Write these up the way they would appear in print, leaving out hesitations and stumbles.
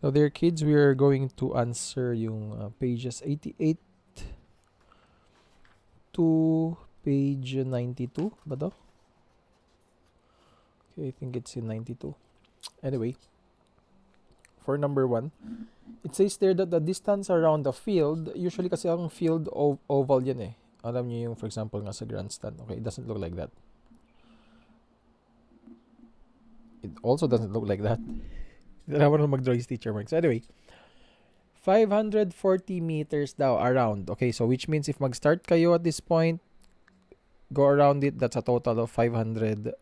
So there kids, we are going to answer yung pages 88 to page 92 ba to? Okay, I think it's in 92. Anyway, for number 1, it says there that the distance around the field, usually kasi ang field oval yan eh. Alam niyo yung for example nga sa grandstand. Okay, it doesn't look like that. It also doesn't look like that. Dalawa na mag-draw teacher mark. So anyway, 540 meters daw around. Okay, so which means if mag-start kayo at this point, go around it, that's a total of 540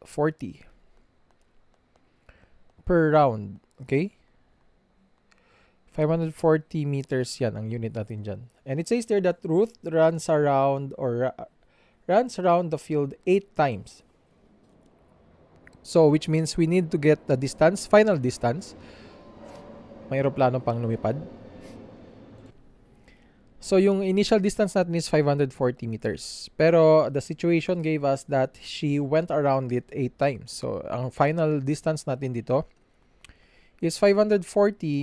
per round. Okay? 540 meters yan ang unit natin dyan. And it says there that Ruth runs around the field 8 times. So, which means we need to get the distance, final distance. May aeroplano pang lumipad. So, yung initial distance natin is 540 meters. Pero, the situation gave us that she went around it 8 times. So, ang final distance natin dito is 540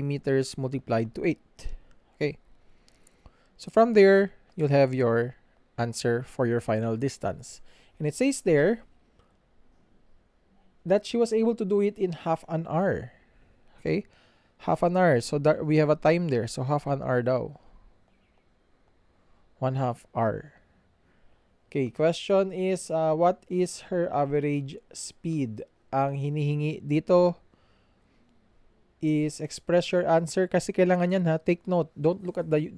meters multiplied to 8. Okay. So, from there, you'll have your answer for your final distance. And it says there that she was able to do it in half an hour. Okay? Half an hour. So, that we have a time there. So, half an hour daw. 1/2 hour. Okay, question is, what is her average speed? Ang hinihingi dito is express your answer kasi kailangan yan ha. Take note. Don't look at the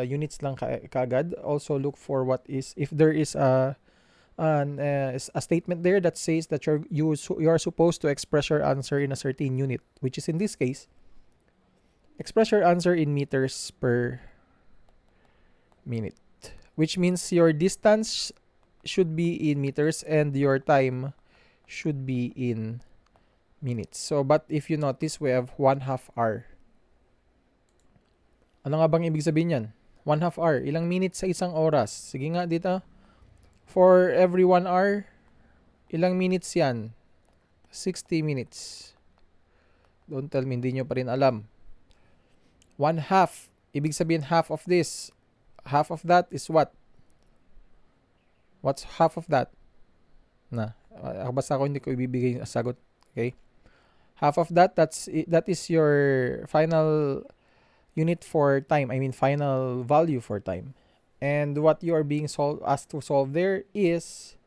units lang kaagad. Also look for what is, if there is a statement there that says that you are supposed to express your answer in a certain unit, which is in this case, express your answer in meters per minute, which means your distance should be in meters and your time should be in minutes. So, but if you notice, we have 1/2 hour. Ano nga bang ibig sabihin yan? 1/2 hour. Ilang minutes sa isang oras? Sige nga dito. For every 1 hour, ilang minutes yan? 60 minutes. Don't tell me, hindi nyo pa rin alam. 1/2. Ibig sabihin half of this. Half of that is what? What's half of that? Basta ako hindi ko ibibigay yung sagot. Okay? Half of that, that is your final unit for time. I mean, final value for time. And what you are being asked to solve there is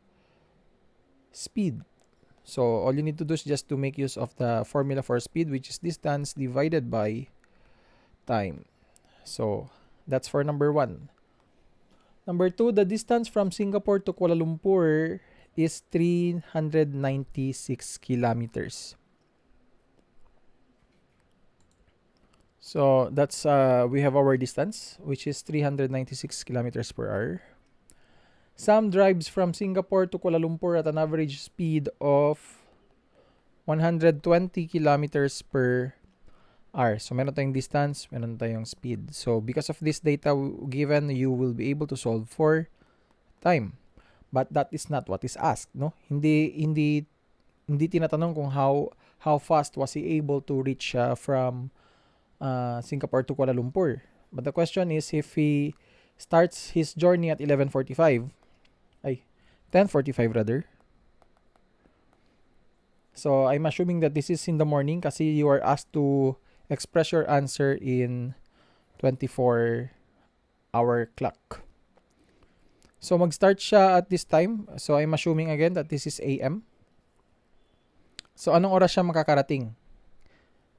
speed. So, all you need to do is just to make use of the formula for speed, which is distance divided by time. So, that's for number 1. Number 2, the distance from Singapore to Kuala Lumpur is 396 kilometers. So, that's, we have our distance, which is 396 kilometers per hour. Sam drives from Singapore to Kuala Lumpur at an average speed of 120 kilometers per hour. So, meron tayong distance, meron tayong speed. So, because of this data given, you will be able to solve for time. But that is not what is asked, no? Hindi tinatanong kung how fast was he able to reach from Singapore to Kuala Lumpur. But the question is, if he starts his journey at 10:45 rather. So, I'm assuming that this is in the morning kasi you are asked to express your answer in 24-hour clock. So, mag-start siya at this time. So, I'm assuming again that this is AM. So, anong oras siya makakarating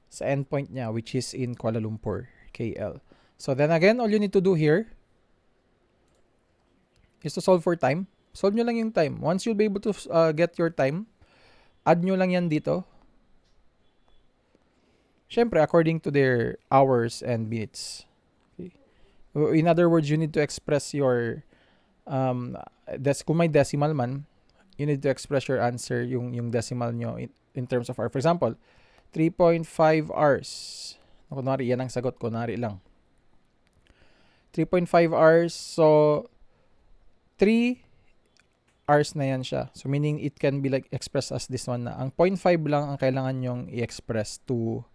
sa endpoint niya, which is in Kuala Lumpur, KL. So, then again, all you need to do here is to solve for time. Solve nyo lang yung time. Once you'll be able to get your time, add nyo lang yan dito. Siyempre, according to their hours and minutes. Okay. In other words, you need to express your, kung may decimal man, you need to express your answer, yung decimal nyo in terms of hour. For example, 3.5 hours. Kunwari, yan ang sagot. Kunwari lang. 3.5 hours. So, 3 hours na yan siya. So, meaning it can be like expressed as this one na. Ang 0.5 lang ang kailangan nyong i-express to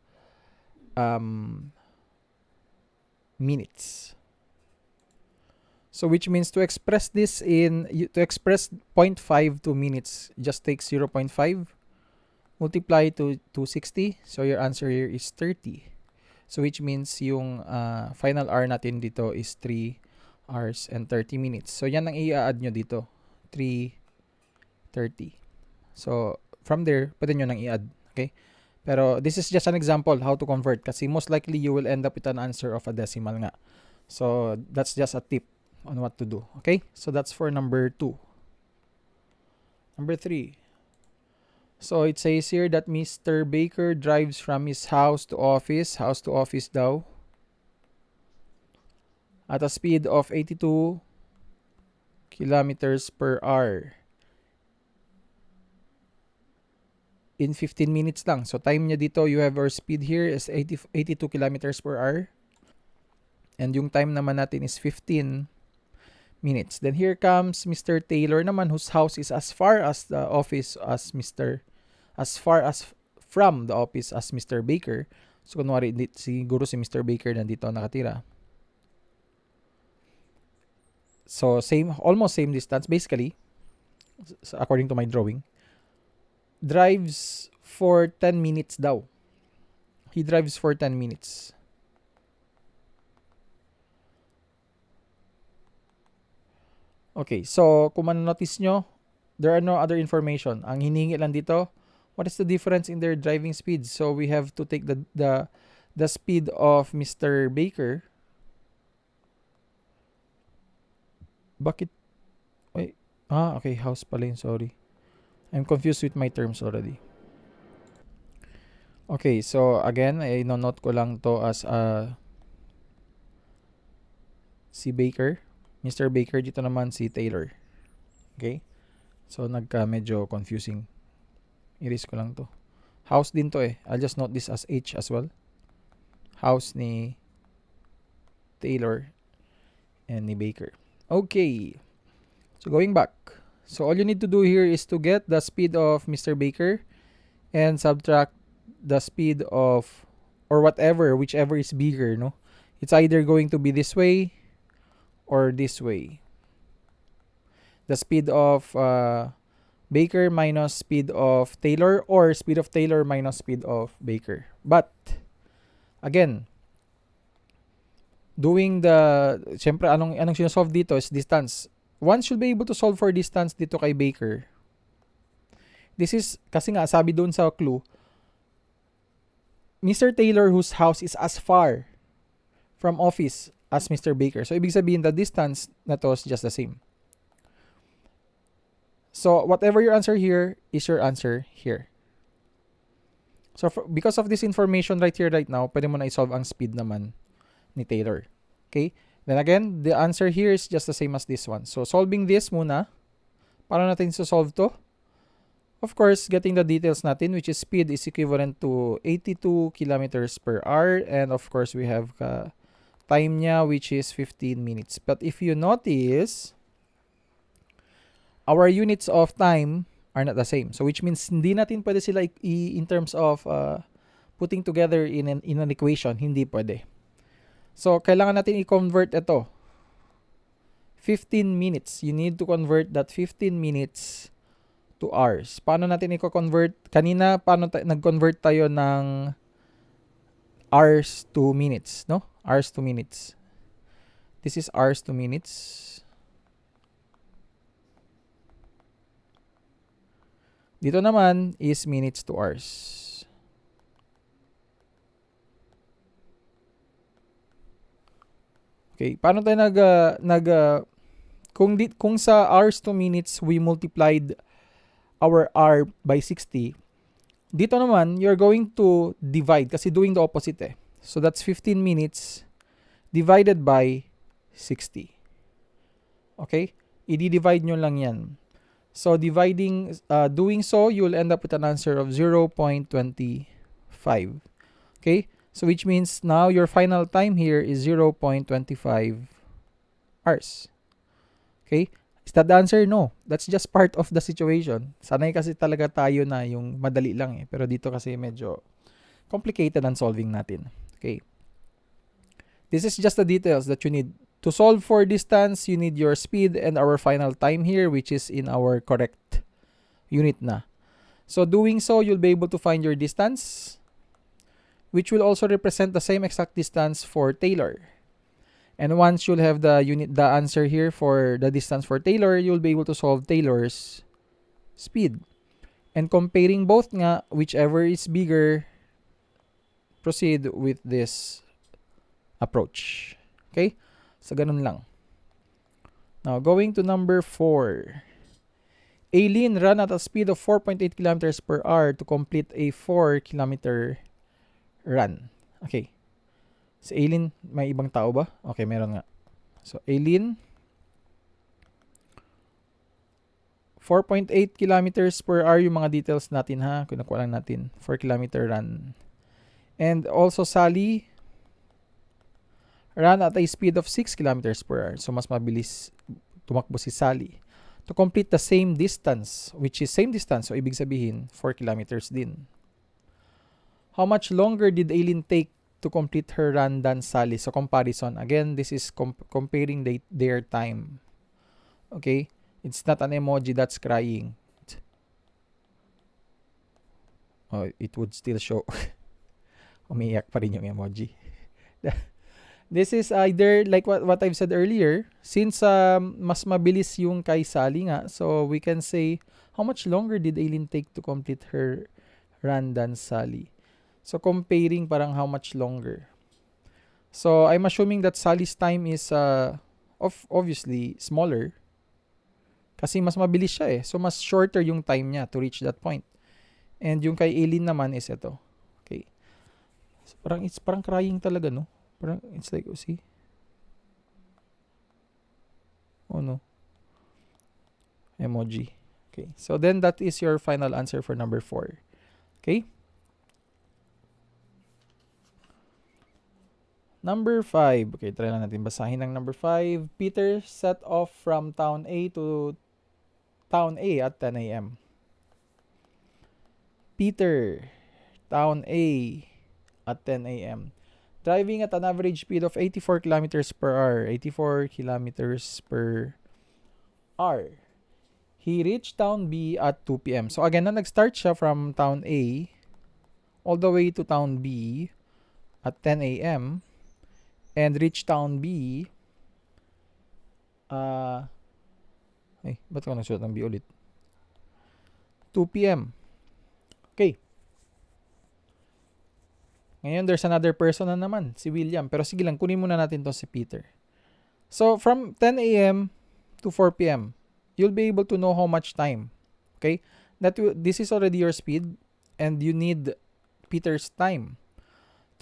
minutes. So which means to express this to express 0.5 to minutes, just take 0.5, multiply to 260. So your answer here is 30. So which means yung final hour natin dito is 3 hours and 30 minutes. So yan ang i-add nyo dito. 3:30. So from there, pwede nyo nang i-add. Okay? Pero this is just an example how to convert kasi most likely you will end up with an answer of a decimal nga. So that's just a tip on what to do. Okay? So that's for number 2. Number 3. So it says here that Mr. Baker drives from his house to office daw, at a speed of 82 kilometers per hour in 15 minutes lang. So time niya dito, you have our speed here is 82 kilometers per hour. And yung time naman natin is 15 minutes. Then here comes Mr. Taylor naman, whose house is as far as the office as from the office as Mr. Baker. So kunwari siguro si Mr. Baker nandito nakatira. So almost same distance basically, according to my drawing. Drives for 10 minutes daw. He drives for 10 minutes. Okay, so kung man-notice nyo, there are no other information. Ang hiningi lang dito, what is the difference in their driving speeds? So we have to take the speed of Mr. Baker. Bakit? Wait. Okay, house pala yun, sorry. I'm confused with my terms already. Okay, so again, i-note ko lang to as si Baker. Mr. Baker, dito naman si Taylor. Okay? So, medyo confusing. Erase ko lang to. House din to eh. I'll just note this as H as well. House ni Taylor and ni Baker. Okay. So, going back. So, all you need to do here is to get the speed of Mr. Baker and subtract the speed of, or whichever is bigger, no? It's either going to be this way or this way. The speed of Baker minus speed of Taylor, or speed of Taylor minus speed of Baker. But again, siyempre anong sinosolve dito is distance. One should be able to solve for distance dito kay Baker. This is, kasi nga sabi doon sa clue, Mr. Taylor whose house is as far from office as Mr. Baker. So, ibig sabihin, the distance na to is just the same. So, whatever your answer here is your answer here. So, because of this information right here, right now, pwede mo na i-solve ang speed naman ni Taylor. Okay? Then again, the answer here is just the same as this one. So, solving this muna. Paano natin solve to? Of course, getting the details natin, which is speed is equivalent to 82 kilometers per hour. And of course, we have time niya, which is 15 minutes. But if you notice, our units of time are not the same. So which means hindi natin pwede sila in terms of putting together in an equation. Hindi pwede. So kailangan natin i-convert ito. 15 minutes. You need to convert that 15 minutes to hours. Paano natin i-convert? Kanina, nag-convert tayo ng hours to minutes, no? Hours to minutes. This is hours to minutes. Dito naman is minutes to hours. Okay, paano tayo kung sa hours to minutes we multiplied our hour by 60, dito naman you're going to divide kasi doing the opposite eh. So that's 15 minutes divided by 60. Okay? I-divide nyo lang yan. So doing so, you'll end up with an answer of 0.25. Okay? So which means now your final time here is 0.25 hours. Okay? Is that the answer? No. That's just part of the situation. Sanay kasi talaga tayo na yung madali lang eh. Pero dito kasi medyo complicated ang solving natin. Okay. This is just the details that you need. To solve for distance, you need your speed and our final time here, which is in our correct unit na. So doing so, you'll be able to find your distance, which will also represent the same exact distance for Taylor. And once you'll have the answer here for the distance for Taylor, you'll be able to solve Taylor's speed. And comparing both nga, whichever is bigger, proceed with this approach. Okay? So, ganun lang. Now, going to number 4. Aileen ran at a speed of 4.8 kilometers per hour to complete a 4-kilometer run. Okay. So, Aileen, may ibang tao ba? Okay, meron nga. So, Aileen, 4.8 kilometers per hour yung mga details natin ha. Kunakuha lang natin. 4-kilometer run. And also, Sally, ran at a speed of 6 kilometers per hour. So, mas mabilis tumakbo si Sally. To complete the same distance, which is same distance, so ibig sabihin, 4 kilometers din. How much longer did Aileen take to complete her run than Sally? So, comparison. Again, this is comparing their time. Okay? It's not an emoji that's crying. Oh, it would still show. Umiiyak pa rin yung emoji. This is either like what I've said earlier, since mas mabilis yung kay Sally nga, so we can say how much longer did Aileen take to complete her run than Sally. So comparing parang how much longer. So I'm assuming that Sally's time is obviously smaller kasi mas mabilis siya eh. So mas shorter yung time niya to reach that point. And yung kay Aileen naman is ito. Okay. So, it's parang crying talaga, no? Parang, it's like, oh, see? Oh, no. Emoji. Okay. So, then that is your final answer for number 4. Okay? Number 5. Okay, try lang natin basahin ng number 5. Peter set off from town A to town A at 10 a.m. Peter, town A at 10 a.m. Driving at an average speed of 84 kilometers per hour. 84 kilometers per hour. He reached town B at 2 p.m. So again, nag-start siya from town A all the way to town B at 10 a.m. and reached town B ba't ko nagsulat ng B ulit? 2 p.m. Okay. Ngayon, there's another person na naman, si William. Pero sige lang, kunin muna natin to si Peter. So, from 10 a.m. to 4 p.m., you'll be able to know how much time. Okay? This is already your speed and you need Peter's time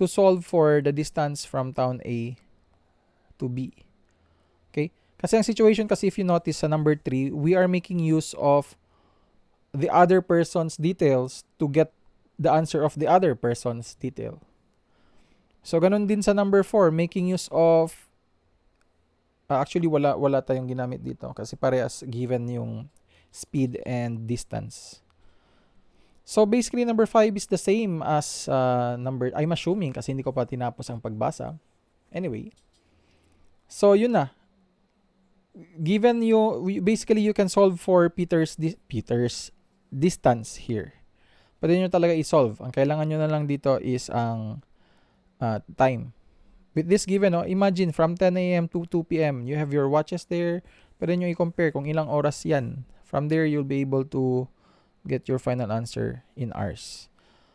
to solve for the distance from town A to B. Okay? Kasi ang situation kasi, if you notice sa number 3, we are making use of the other person's details to get the answer of the other person's detail. So, ganun din sa number 4, making use of, actually wala tayong ginamit dito kasi parehas given yung speed and distance. So, basically, number 5 is the same as I'm assuming kasi hindi ko pa tinapos ang pagbasa. Anyway. So, yun na. Given basically, you can solve for Peter's distance here. Pwede nyo talaga i-solve. Ang kailangan nyo na lang dito is ang time. With this given, imagine from 10 a.m. to 2 p.m., you have your watches there. Pwede nyo i-compare kung ilang oras yan. From there, you'll be able to get your final answer in hours.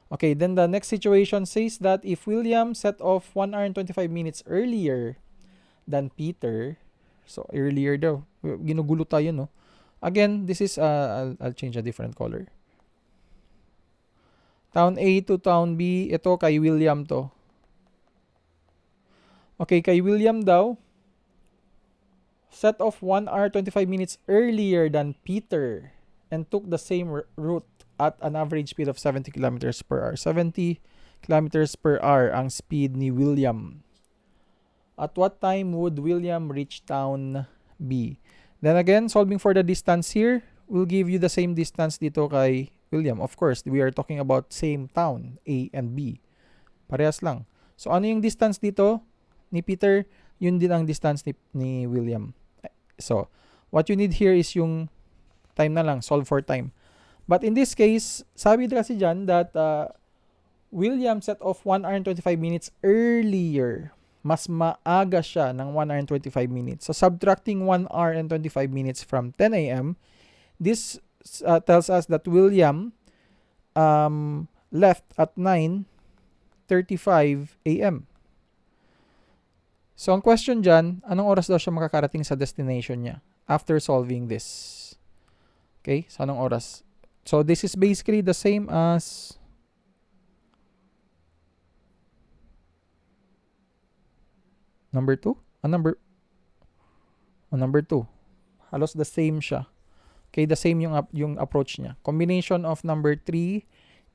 Okay, then the next situation says that if William set off 1 hour and 25 minutes earlier than Peter, so earlier daw, ginugulo tayo, no? Again, this is, I'll change a different color. Town A to Town B, ito kay William to. Okay, kay William daw, set off 1 hour 25 minutes earlier than Peter and took the same route at an average speed of 70 kilometers per hour. 70 kilometers per hour ang speed ni William. At what time would William reach town B? Then again, solving for the distance here, will give you the same distance dito kay William. Of course, we are talking about same town, A and B. Parehas lang. So, ano yung distance dito ni Peter? Yun din ang distance ni William. So, what you need here is yung time na lang, solve for time. But in this case, sabi kasi dyan that William set off 1 hour and 25 minutes earlier. Mas maaga siya ng 1 hour and 25 minutes. So, subtracting 1 hour and 25 minutes from 10 a.m., this tells us that William left at 9:35 a.m. So, ang question dyan, anong oras daw siya makakarating sa destination niya after solving this? Okay, so anong oras? So, this is basically the same as number 2? Number 2. Halos the same siya. Okay, the same yung approach niya. Combination of number 3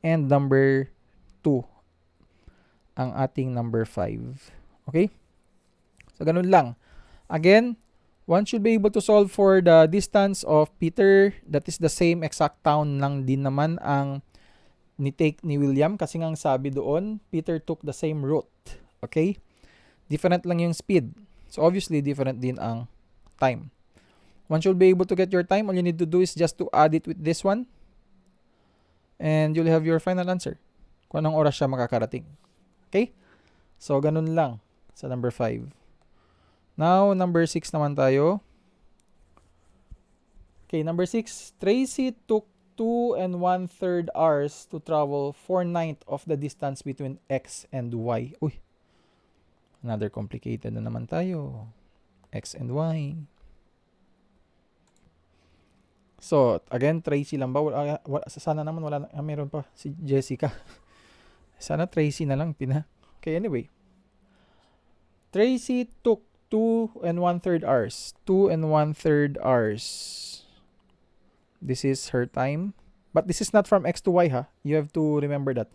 and number 2 ang ating number 5. Okay? So, ganun lang. Again, one should be able to solve for the distance of Peter. That is the same exact town lang din naman ang ni-take ni William. Kasi nga sabi doon, Peter took the same route. Okay? Different lang yung speed. So, obviously, different din ang time. Once you'll be able to get your time, all you need to do is just to add it with this one. And you'll have your final answer. Kung anong oras siya makakarating. Okay? So, ganun lang sa number 5. Now, number 6 naman tayo. Okay, number 6. Tracy took 2 and 1/3 hours to travel 4/9 of the distance between X and Y. Uy, another complicated na naman tayo. X and Y. So, again, Tracy lang ba? Sana naman wala na. Meron pa si Jessica. Sana Tracy na lang. Okay, anyway. Tracy took 2 and 1/3 hours. 2 and 1/3 hours. This is her time. But this is not from X to Y, ha? You have to remember that.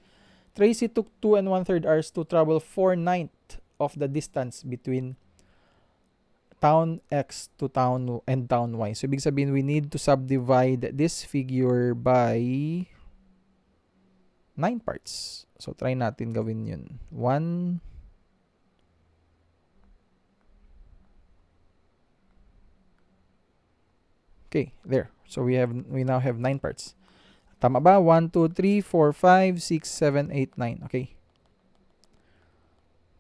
Tracy took 2 and 1/3 hours to travel 4/9 of the distance between town X to town and town Y. So, ibig sabihin, we need to subdivide this figure by 9 parts. So, try natin gawin yun. 1. Okay, there. So, we now have 9 parts. Tama ba? 1, 2, 3, 4, 5, 6, 7, 8, 9. Okay.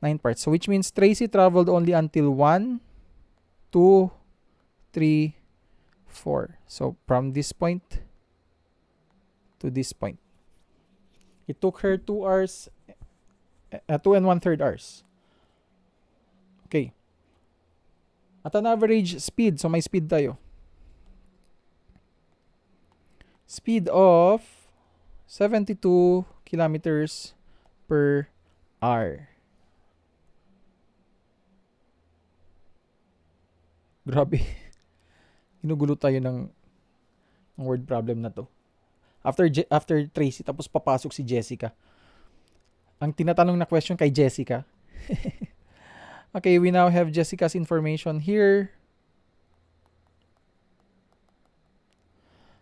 9 parts. So, which means Tracy traveled only until 1, 2, 3, 4. So, from this point to this point. It took her 2 hours, 2 and 1/3 hours. Okay. At an average speed, so may speed tayo. Speed of 72 kilometers per hour. Grabe. Ginugulo tayo ng word problem na to. After Tracy, tapos papasok si Jessica. Ang tinatanong na question kay Jessica. Okay, we now have Jessica's information here.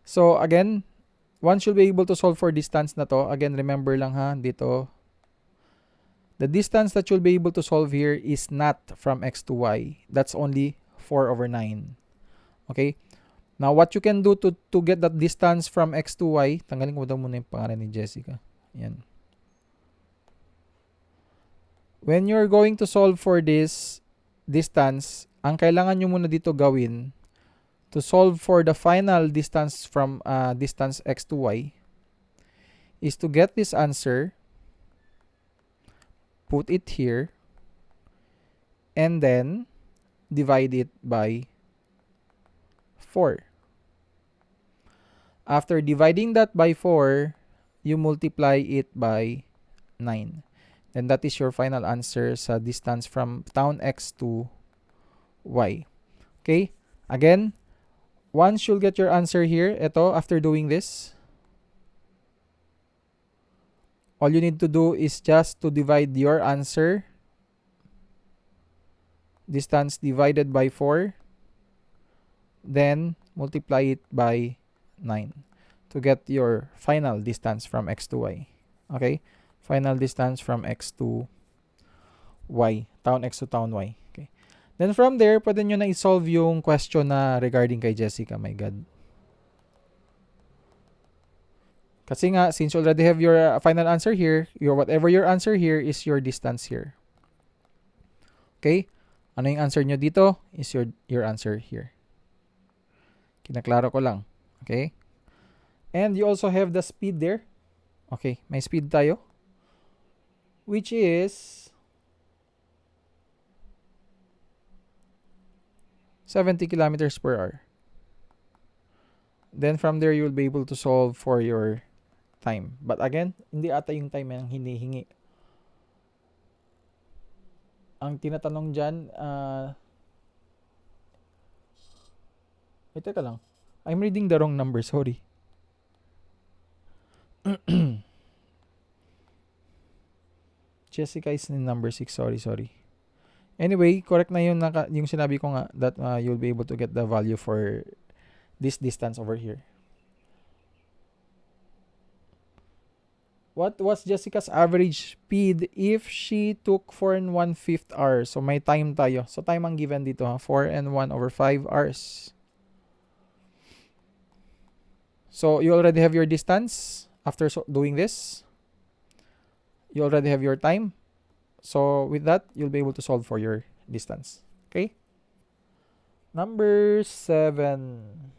So, again, one should be able to solve for distance na to. Again, remember lang ha, dito. The distance that you'll be able to solve here is not from X to Y. That's only 4/9. Okay? Now, what you can do to get that distance from X to Y, tanggalin ko daw muna yung pangalan ni Jessica. Yan. When you're going to solve for this distance, ang kailangan nyo muna dito gawin to solve for the final distance from distance X to Y is to get this answer, put it here, and then divide it by 4. After dividing that by 4, you multiply it by 9. And that is your final answer sa distance from town X to Y. Okay? Again, once you'll get your answer here, ito, after doing this, all you need to do is just to divide your answer, distance divided by 4, then multiply it by 9 to get your final distance from X to Y. Okay? Final distance from X to Y. Town X to town Y. Okay. Then from there, pwede nyo na i-solve yung question na regarding kay Jessica. My God. Kasi nga, since you already have your final answer here, whatever your answer here is your distance here. Okay? Ano yung answer nyo dito is your answer here. Kinaklaro ko lang. Okay? And you also have the speed there. Okay, may speed tayo. Which is 70 kilometers per hour. Then from there, you'll be able to solve for your time. But again, hindi ata yung time ang hinihingi. Ang tinatanong dyan, teka lang. I'm reading the wrong number, sorry. Jessica is in number 6, sorry. Anyway, correct na yung sinabi ko nga that you'll be able to get the value for this distance over here. What was Jessica's average speed if she took 4 and 1/5 hours? So may time tayo. So time ang given dito, 4 and 1/5 hours. So you already have your distance after doing this. You already have your time. So with that, you'll be able to solve for your distance. Okay? Number 7.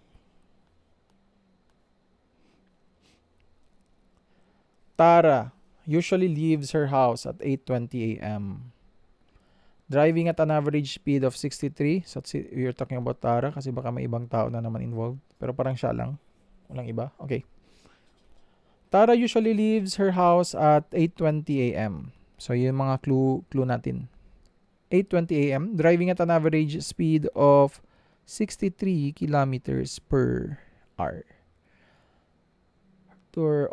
Tara usually leaves her house at 8:20 a.m. Driving at an average speed of 63. So we're talking about Tara kasi baka may ibang tao na naman involved. Pero parang siya lang. Walang iba. Okay. Tara usually leaves her house at 8:20 a.m. So yun mga clue natin. 8:20 a.m. Driving at an average speed of 63 kilometers per hour. To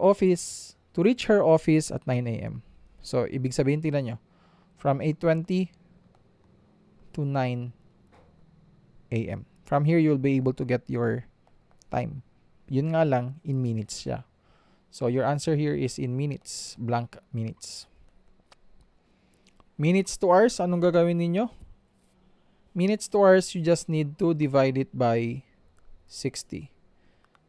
reach her office at 9 a.m. So ibig sabihin, tingnan nyo. From 8:20 to 9 a.m. From here, you'll be able to get your time. Yun nga lang, in minutes siya. So your answer here is in minutes, blank minutes. Minutes to hours, anong gagawin ninyo? Minutes to hours, you just need to divide it by 60.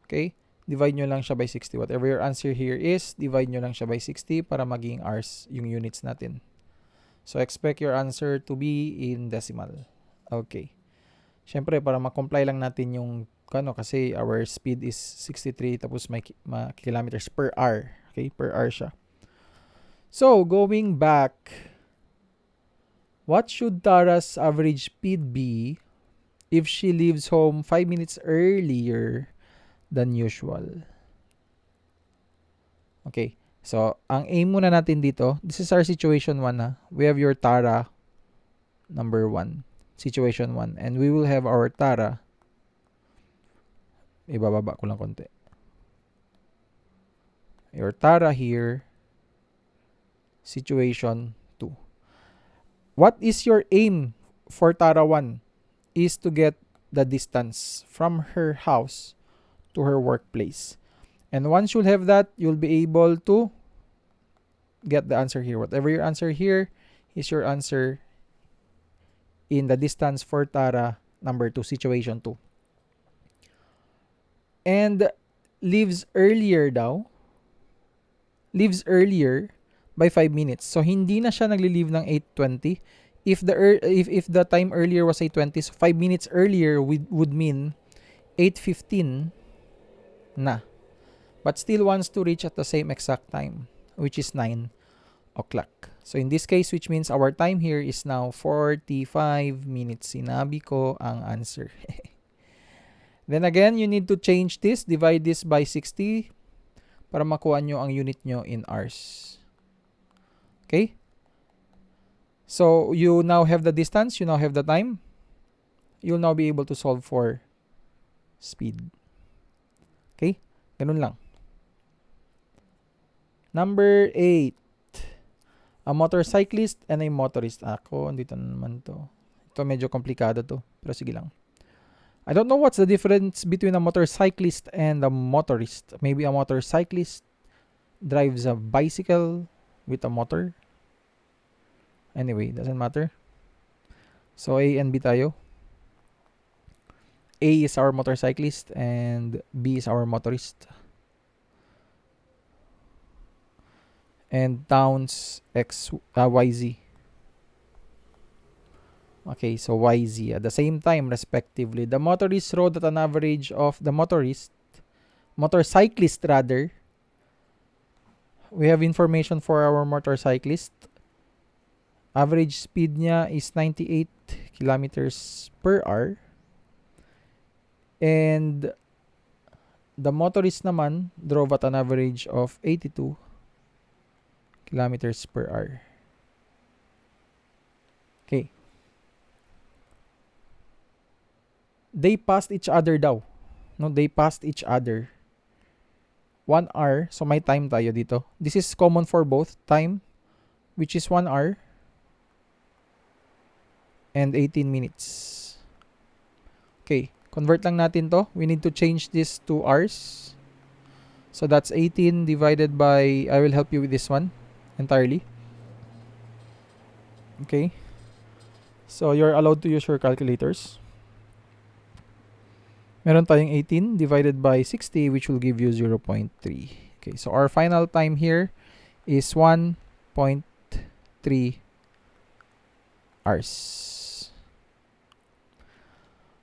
Okay? Divide nyo lang siya by 60. Whatever your answer here is, divide nyo lang siya by 60 para maging hours yung units natin. So expect your answer to be in decimal. Okay. Siyempre, para ma-comply lang natin yung kasi our speed is 63 tapos may kilometers per hour. Okay? Per hour siya. So, going back, what should Tara's average speed be if she leaves home 5 minutes earlier than usual? Okay. So, ang aim muna natin dito, this is our situation 1 ha. We have your Tara number 1. Situation 1. And we will have our Tara. Ibababa ko lang konti. Your Tara here. Situation 2. What is your aim for Tara 1? Is to get the distance from her house to her workplace. And once you'll have that, you'll be able to get the answer here. Whatever your answer here is your answer in the distance for Tara number 2, situation 2. And leaves earlier by 5 minutes. So hindi na siya nagli-leave ng 8:20. If the time earlier was 8:20, so 5 minutes earlier would mean 8:15 na. But still wants to reach at the same exact time, which is 9 o'clock. So in this case, which means our time here is now 45 minutes. Sinabi ko ang answer. Then again, you need to change this. Divide this by 60 para makuha nyo ang unit nyo in hours. Okay? So, you now have the distance. You now have the time. You'll now be able to solve for speed. Okay? Ganun lang. Number 8. A motorcyclist and a motorist. Ako, andito naman to. Ito medyo komplikado to. Pero sige lang. I don't know what's the difference between a motorcyclist and a motorist. Maybe a motorcyclist drives a bicycle with a motor. Anyway, doesn't matter. So A and B tayo. A is our motorcyclist and B is our motorist. And towns YZ. Okay, so YZ at the same time respectively. The motorist rode at an average of the motorcyclist rather. We have information for our motorcyclist. Average speed niya is 98 kilometers per hour. And the motorist naman drove at an average of 82 kilometers per hour. Okay. They passed each other daw. No, they passed each other. 1 hour. So may time tayo dito. This is common for both. Time, which is 1 hour. And 18 minutes. Okay. Convert lang natin to. We need to change this to hours. So that's 18 divided by, I will help you with this one entirely. Okay. So you're allowed to use your calculators. Meron tayong 18 divided by 60 which will give you 0.3. Okay, so our final time here is 1.3 hours.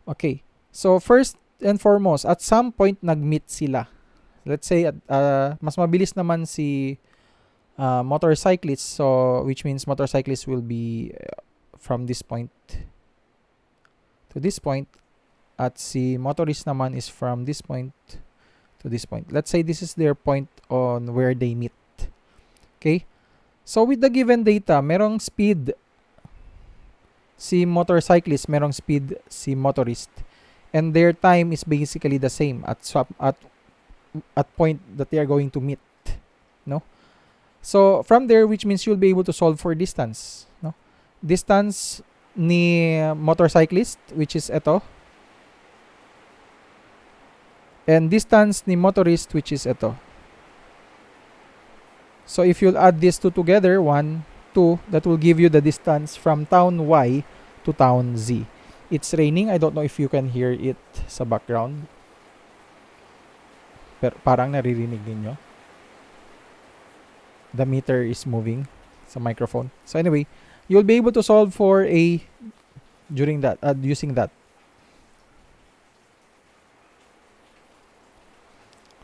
Okay, so first and foremost, at some point nag-meet sila. Let's say mas mabilis naman si motorcyclist, so which means motorcyclist will be from this point to this point. At si motorist naman is from this point to this point. Let's say this is their point on where they meet. Okay? So with the given data, merong speed si motorcyclist, merong speed si motorist. And their time is basically the same at point that they are going to meet. No? So from there, which means you'll be able to solve for distance. No? Distance ni motorcyclist, which is ito. And distance ni motorist, which is ito. So if you'll add these two together, 1, 2, that will give you the distance from town Y to town Z. It's raining. I don't know if you can hear it sa background. Pero parang naririnig ninyo. The meter is moving sa microphone. So anyway, you'll be able to solve for A during that, using that.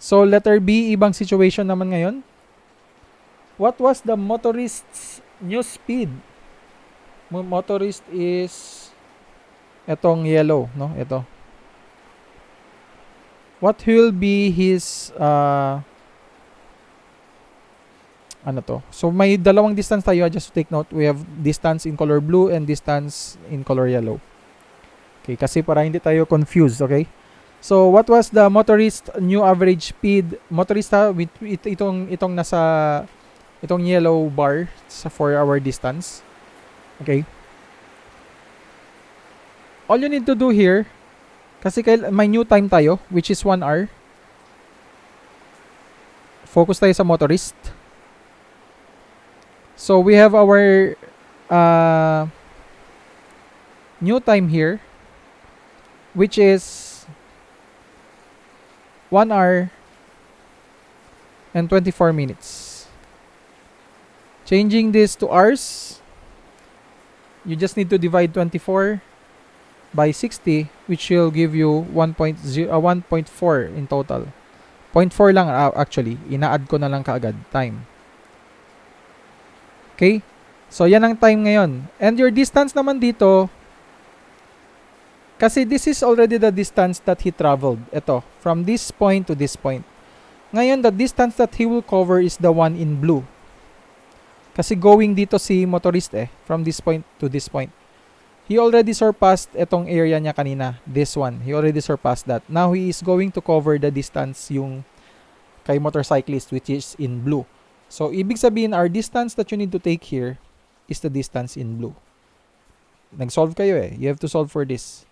So, letter B, ibang situation naman ngayon. What was the motorist's new speed? Motorist is etong yellow, no? Ito. What will be his ano to? So, may dalawang distance tayo. Just to take note, we have distance in color blue and distance in color yellow. Okay, kasi para hindi tayo confused, okay? So, what was the motorist new average speed? Motorista with itong nasa itong yellow bar sa 4-hour distance. Okay? All you need to do here, kasi may new time tayo, which is 1 hour. Focus tayo sa motorist. So, we have our new time here, which is 1 hour and 24 minutes. Changing this to hours, you just need to divide 24 by 60, which will give you 1.4 in total. 0.4 lang actually. Ina-add ko na lang kaagad time. Okay? So, yan ang time ngayon. And your distance naman dito, kasi this is already the distance that he traveled. Ito, from this point to this point. Ngayon, the distance that he will cover is the one in blue. Kasi going dito si motorist from this point to this point. He already surpassed itong area niya kanina. This one. He already surpassed that. Now, he is going to cover the distance yung kay motorcyclist, which is in blue. So, ibig sabihin, our distance that you need to take here is the distance in blue. Nag-solve kayo You have to solve for this.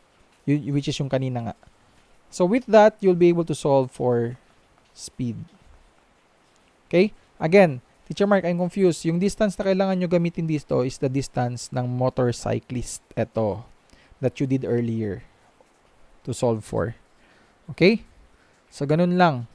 Which is yung kanina nga. So with that, you'll be able to solve for speed. Okay? Again, Teacher Mark, I'm confused. Yung distance na kailangan nyo gamitin dito is the distance ng motorcyclist. Ito, that you did earlier to solve for. Okay? So, ganun lang.